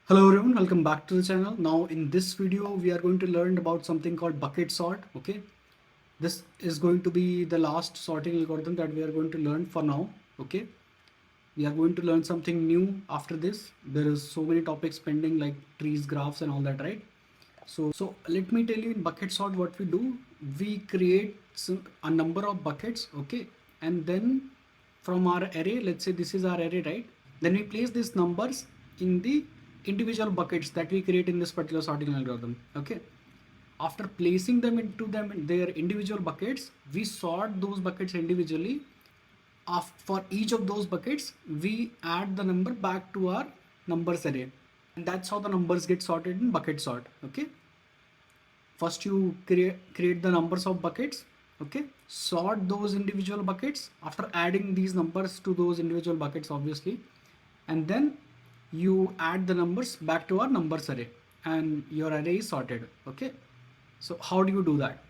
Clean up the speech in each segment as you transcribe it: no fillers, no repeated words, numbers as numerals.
Hello everyone, welcome back to the channel. Now in this video we are going to learn about something called bucket sort. Okay, this is going to be the last sorting algorithm that we are going to learn for now. Okay, we are going to learn something new after this. There is so many topics pending like trees, graphs and all that, right? So let me tell you in bucket sort what we do. We create a number of buckets, okay, and then from our array, let's say this is our array, right? Then we place these numbers in the individual buckets that we create in this particular sorting algorithm, okay. After placing them into their individual buckets, we sort those buckets individually. For each of those buckets, we add the number back to our numbers array, and that's how the numbers get sorted in bucket sort. Okay, first you create the numbers of buckets, okay, sort those individual buckets after adding these numbers to those individual buckets obviously, and then you add the numbers back to our numbers array and your array is sorted. Okay, so how do you do that?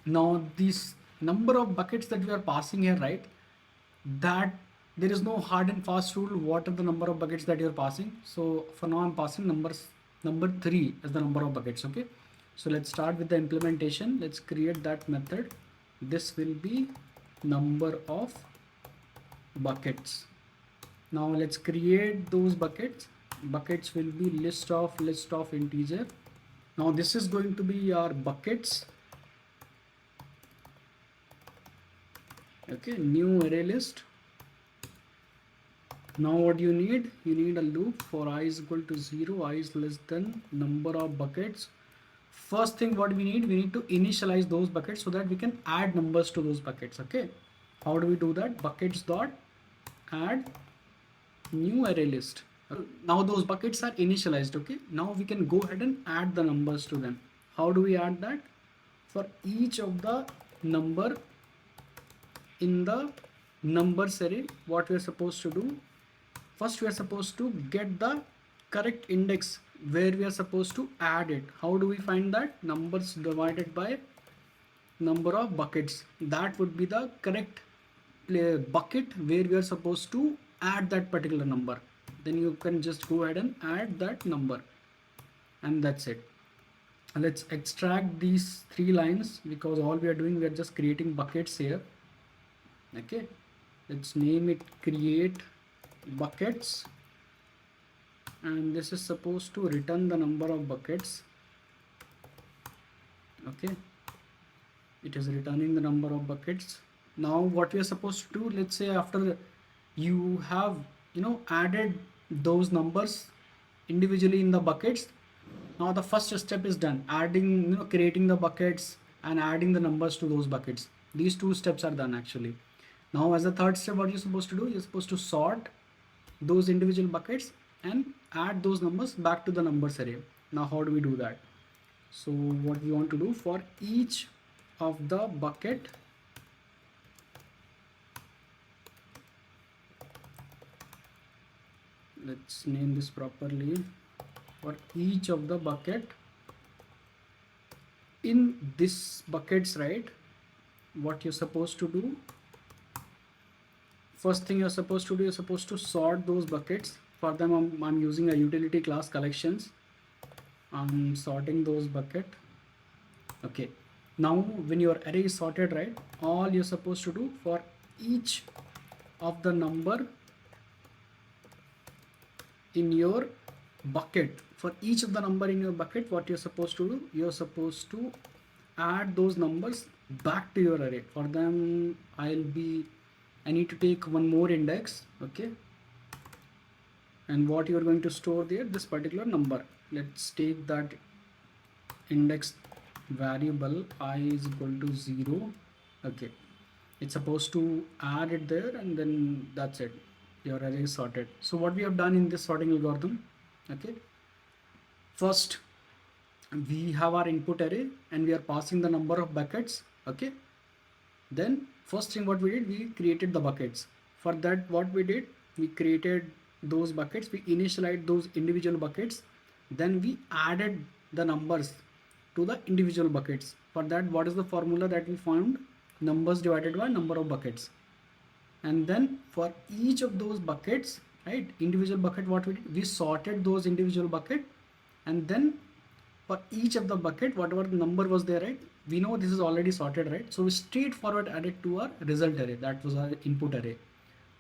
Now this number of buckets that we are passing here, right, that there is no hard and fast rule what are the number of buckets that you're passing. So for now I'm passing number 3 as the number of buckets. Okay, so let's start with the implementation. Let's create that method. This will be number of buckets. Now let's create those buckets. Buckets will be list of integer. Now this is going to be our buckets. Okay, new array list. Now what you need a loop for I is equal to 0, I is less than number of buckets. First thing what we need to initialize those buckets so that we can add numbers to those buckets. Okay, how do we do that? Buckets dot add new array list. Now those buckets are initialized. Okay, now we can go ahead and add the numbers to them. How do we add that? For each of the number in the numbers array, what we are supposed to do, first we are supposed to get the correct index where we are supposed to add it. How do we find that? Numbers divided by number of buckets. That would be the correct bucket where we are supposed to add that particular number. Then you can just go ahead and add that number, and that's it. Let's extract these 3 lines because all we are doing, we are just creating buckets here. Okay, let's name it create buckets, and this is supposed to return the number of buckets. Okay, it is returning the number of buckets. Now what we are supposed to do, let's say after you have added those numbers individually in the buckets, now the first step is done, adding creating the buckets and adding the numbers to those buckets. These 2 steps are done actually. Now as a third step, what you're supposed to do, you're supposed to sort those individual buckets and add those numbers back to the numbers array. Now how do we do that? So what we want to do, for each of the bucket, let's name this properly, for each of the bucket in this buckets, right, what you're supposed to do, first thing you're supposed to do, you're supposed to sort those buckets. For them I'm using a utility class collections. I'm sorting those bucket. Okay, now when your array is sorted, right, all you're supposed to do, for each of the number in your bucket, for each of the number in your bucket, what you're supposed to do, you're supposed to add those numbers back to your array. For them I need to take one more index. Okay, and what you're going to store there, this particular number. Let's take that index variable I is equal to 0. Okay, it's supposed to add it there, and then that's it, your array is sorted. So what we have done in this sorting algorithm, okay, first we have our input array and we are passing the number of buckets. Okay, then first thing what we did, we created the buckets. For that what we did, we created those buckets, we initialized those individual buckets, then we added the numbers to the individual buckets. For that, what is the formula that we found? Numbers divided by number of buckets. And then for each of those buckets right? Individual bucket, what we did, we sorted those individual bucket, and then for each of the bucket, whatever the number was there, right, we know this is already sorted, right? So we straightforward added to our result array, that was our input array.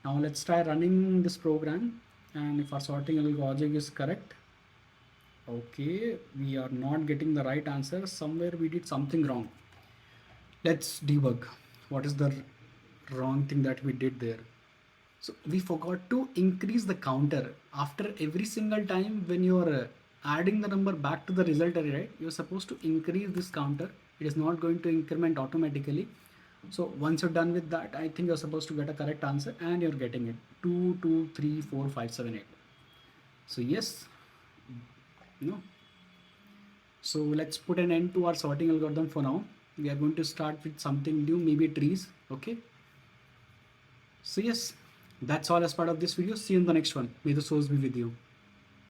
Now let's try running this program, and if our sorting logic is correct, okay, we are not getting the right answer, somewhere we did something wrong. Let's debug what is the wrong thing that we did there. So we forgot to increase the counter after every single time when you are adding the number back to the result array, right? You're supposed to increase this counter. It is not going to increment automatically. So once you're done with that, I think you're supposed to get a correct answer, and you're getting it 2, 2, 3, 4, 5, 7, 8. So yes, no. So let's put an end to our sorting algorithm for now. We are going to start with something new, maybe trees. Okay. So yes, that's all as part of this video. See you in the next one. May the source be with you.